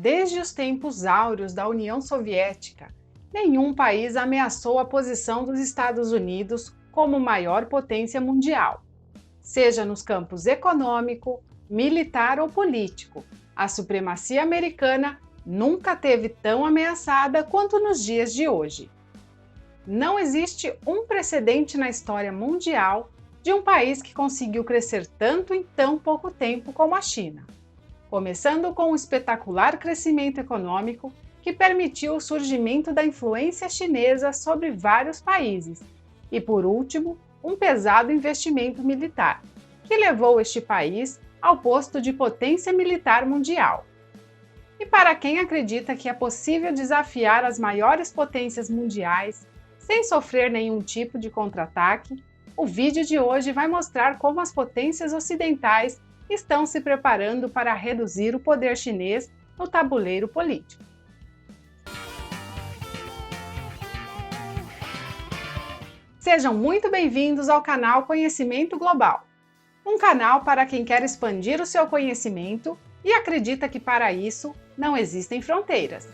Desde os tempos áureos da União Soviética, nenhum país ameaçou a posição dos Estados Unidos como maior potência mundial. Seja nos campos econômico, militar ou político, a supremacia americana nunca teve tão ameaçada quanto nos dias de hoje. Não existe um precedente na história mundial de um país que conseguiu crescer tanto em tão pouco tempo como a China. Começando com um espetacular crescimento econômico que permitiu o surgimento da influência chinesa sobre vários países, e por último, um pesado investimento militar, que levou este país ao posto de potência militar mundial. E para quem acredita que é possível desafiar as maiores potências mundiais sem sofrer nenhum tipo de contra-ataque, o vídeo de hoje vai mostrar como as potências ocidentais estão se preparando para reduzir o poder chinês no tabuleiro político. Sejam muito bem-vindos ao canal Conhecimento Global, um canal para quem quer expandir o seu conhecimento e acredita que para isso não existem fronteiras.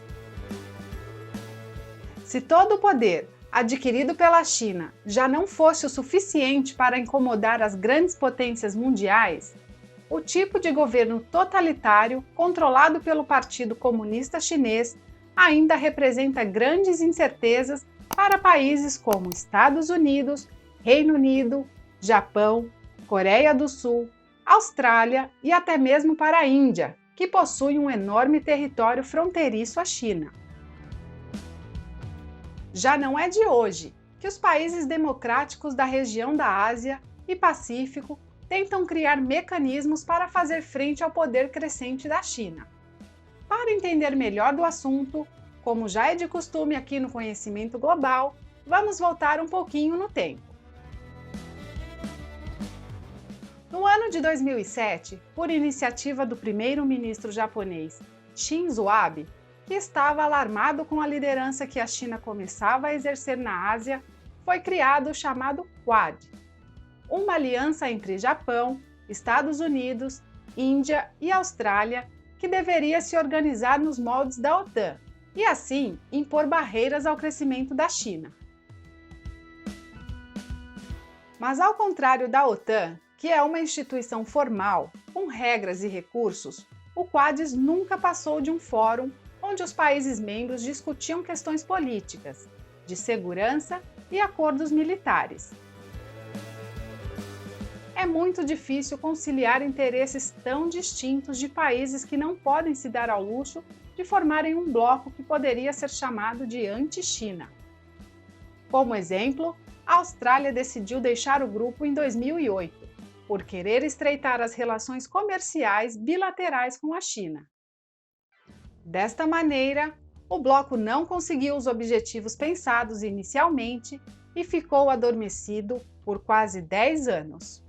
Se todo o poder adquirido pela China já não fosse o suficiente para incomodar as grandes potências mundiais, o tipo de governo totalitário controlado pelo Partido Comunista Chinês ainda representa grandes incertezas para países como Estados Unidos, Reino Unido, Japão, Coreia do Sul, Austrália e até mesmo para a Índia, que possui um enorme território fronteiriço à China. Já não é de hoje que os países democráticos da região da Ásia e Pacífico tentam criar mecanismos para fazer frente ao poder crescente da China. Para entender melhor do assunto, como já é de costume aqui no Conhecimento Global, vamos voltar um pouquinho no tempo. No ano de 2007, por iniciativa do primeiro-ministro japonês Shinzo Abe, que estava alarmado com a liderança que a China começava a exercer na Ásia, foi criado o chamado Quad, uma aliança entre Japão, Estados Unidos, Índia e Austrália que deveria se organizar nos moldes da OTAN e, assim, impor barreiras ao crescimento da China. Mas, ao contrário da OTAN, que é uma instituição formal, com regras e recursos, o Quad nunca passou de um fórum onde os países membros discutiam questões políticas, de segurança e acordos militares. É muito difícil conciliar interesses tão distintos de países que não podem se dar ao luxo de formarem um bloco que poderia ser chamado de anti-China. Como exemplo, a Austrália decidiu deixar o grupo em 2008, por querer estreitar as relações comerciais bilaterais com a China. Desta maneira, o bloco não conseguiu os objetivos pensados inicialmente e ficou adormecido por quase 10 anos.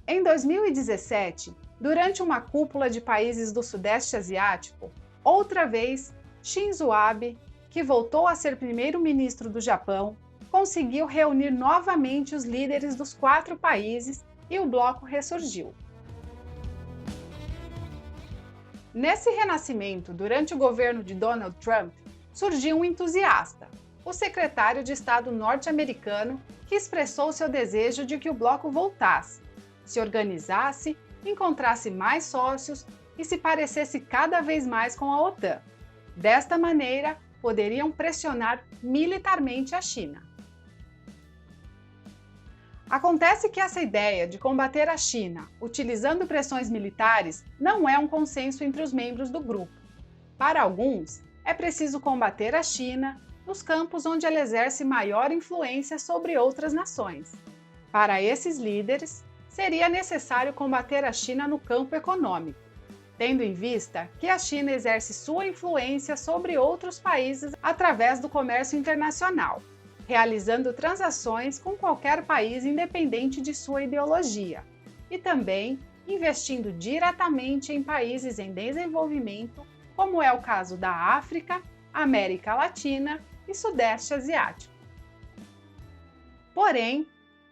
Em 2017, durante uma cúpula de países do Sudeste Asiático, outra vez, Shinzo Abe, que voltou a ser primeiro-ministro do Japão, conseguiu reunir novamente os líderes dos 4 países e o bloco ressurgiu. Nesse renascimento, durante o governo de Donald Trump, surgiu um entusiasta, o secretário de Estado norte-americano, que expressou seu desejo de que o bloco voltasse, se organizasse, encontrasse mais sócios e se parecesse cada vez mais com a OTAN. Desta maneira, poderiam pressionar militarmente a China. Acontece que essa ideia de combater a China utilizando pressões militares não é um consenso entre os membros do grupo. Para alguns, é preciso combater a China nos campos onde ela exerce maior influência sobre outras nações. Para esses líderes, seria necessário combater a China no campo econômico, tendo em vista que a China exerce sua influência sobre outros países através do comércio internacional, realizando transações com qualquer país independente de sua ideologia, e também investindo diretamente em países em desenvolvimento, como é o caso da África, América Latina e Sudeste Asiático. Porém,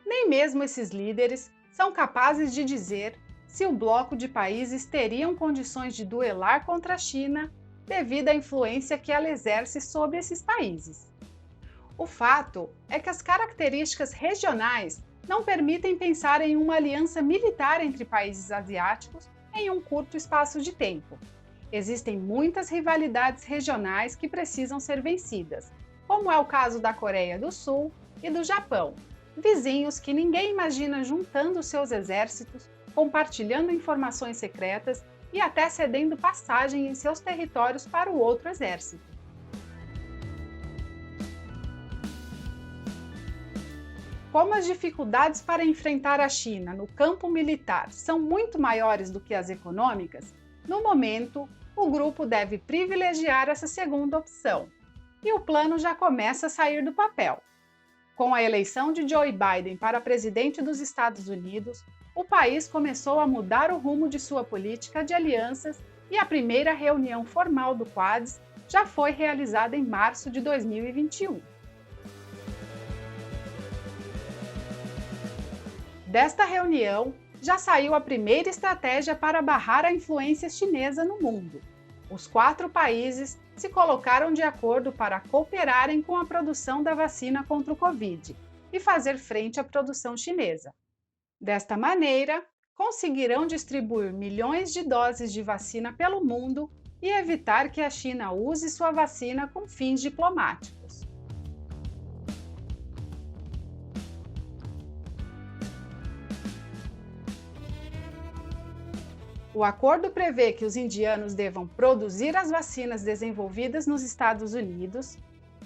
nem mesmo esses líderes são capazes de dizer se o bloco de países teriam condições de duelar contra a China devido à influência que ela exerce sobre esses países. O fato é que as características regionais não permitem pensar em uma aliança militar entre países asiáticos em um curto espaço de tempo. Existem muitas rivalidades regionais que precisam ser vencidas, como é o caso da Coreia do Sul e do Japão, vizinhos que ninguém imagina juntando seus exércitos, compartilhando informações secretas e até cedendo passagem em seus territórios para o outro exército. Como as dificuldades para enfrentar a China no campo militar são muito maiores do que as econômicas, no momento, o grupo deve privilegiar essa segunda opção. E o plano já começa a sair do papel. Com a eleição de Joe Biden para presidente dos Estados Unidos, o país começou a mudar o rumo de sua política de alianças e a primeira reunião formal do Quads já foi realizada em março de 2021. Desta reunião, já saiu a primeira estratégia para barrar a influência chinesa no mundo. Os 4 países se colocaram de acordo para cooperarem com a produção da vacina contra o Covid e fazer frente à produção chinesa. Desta maneira, conseguirão distribuir milhões de doses de vacina pelo mundo e evitar que a China use sua vacina com fins diplomáticos. O acordo prevê que os indianos devam produzir as vacinas desenvolvidas nos Estados Unidos,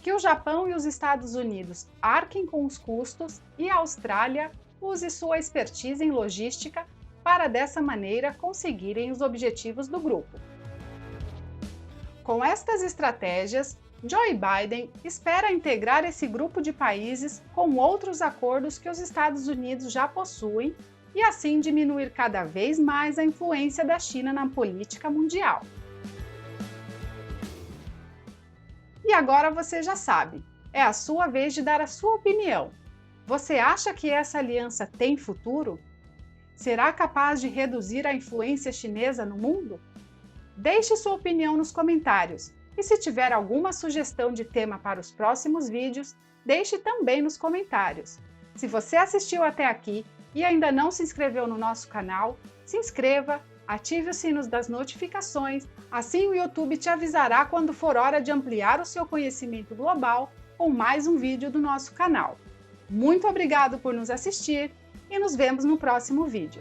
que o Japão e os Estados Unidos arquem com os custos e a Austrália use sua expertise em logística para, dessa maneira, conseguirem os objetivos do grupo. Com estas estratégias, Joe Biden espera integrar esse grupo de países com outros acordos que os Estados Unidos já possuem e assim diminuir cada vez mais a influência da China na política mundial. E agora você já sabe, é a sua vez de dar a sua opinião. Você acha que essa aliança tem futuro? Será capaz de reduzir a influência chinesa no mundo? Deixe sua opinião nos comentários e se tiver alguma sugestão de tema para os próximos vídeos, deixe também nos comentários. Se você assistiu até aqui e ainda não se inscreveu no nosso canal, se inscreva, ative os sinos das notificações, assim o YouTube te avisará quando for hora de ampliar o seu conhecimento global com mais um vídeo do nosso canal. Muito obrigado por nos assistir e nos vemos no próximo vídeo.